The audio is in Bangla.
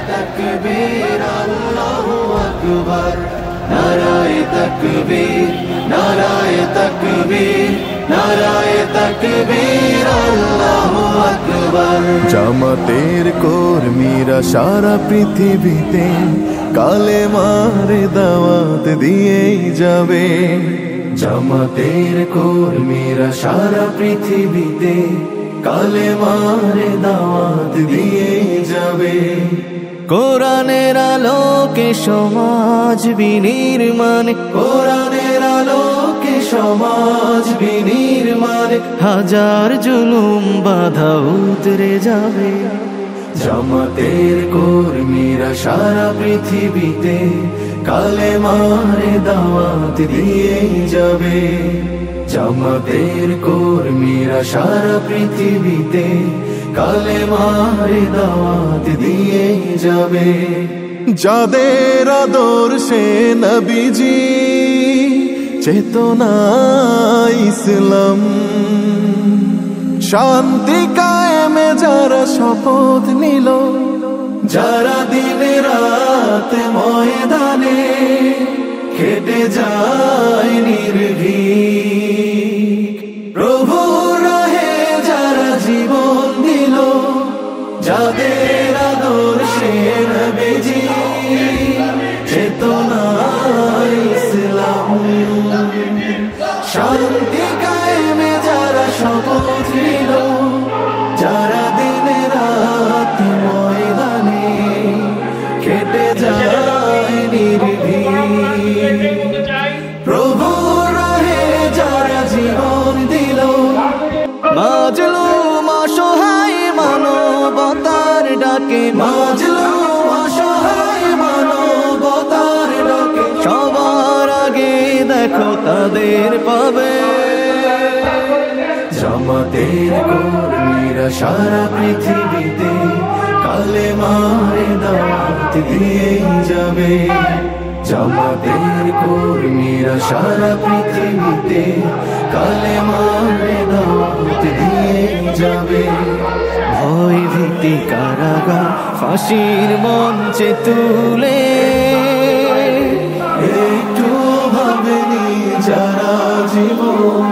तकबीर अल्लाहु अकबर नाराए तकबीर नाराए तकबीर नाराए तकबीर अल्लाहु अकबर। জামাতের কর্মীরা সারা পৃথিবীতে কালেমার দাওয়াত দিয়েই যাবে। জামাতের কর্মীরা সারা পৃথিবীতে কালেমার দাওয়াত দিয়েই যাবে। কোরআনের আলোকে সমাজ বিনির্মাণ, কোরআনের আলোকে সমাজ বিনির্মাণ, হাজার জুলুম বাধা উতরে যাবে। জামাতের কর্মীরা সারা পৃথিবীতে কালেমার দাওয়াত দিয়েই যাবে। জামাতের কর্মীরা সারা পৃথিবীতে কালেমার দাওয়াত দিয়ে যাবে। যাদের আদর্শে নবীজি চেতনা ইসলাম, শান্তি কায়েমে যারা শপথ নিল, যারা দিনে রাত ময়দানে খেটে যায় নির্ভীক, প্রভু রাহে যারা জীবন দিল, যাদের আদর্শে নবীজি চেতনা ইসলাম, শান্তি কায়েমে যারা শপথ নিল, যারা দিনে রাত ময়দানে খেটে যায় নির্ভীক, প্রভু রাহে যারা জীবন দিল, মাজলুম অসহায় মানবতার ডাকে, মাজলুম অসহায় মানবতার ডাকে, সবার আগে দেখো তাদের পাবে। জামাতের কর্মীরা সারা পৃথিবীতে কালেমার দাওয়াত দিয়েই যাবে। জামাতের কর্মীরা সারা পৃথিবীতে কালেমার দাওয়াত দিয়েই যাবে। ভয় ভীতি কারাগার ফাঁসির মঞ্চে তুলে একটু ভাবেনি যারা জীবন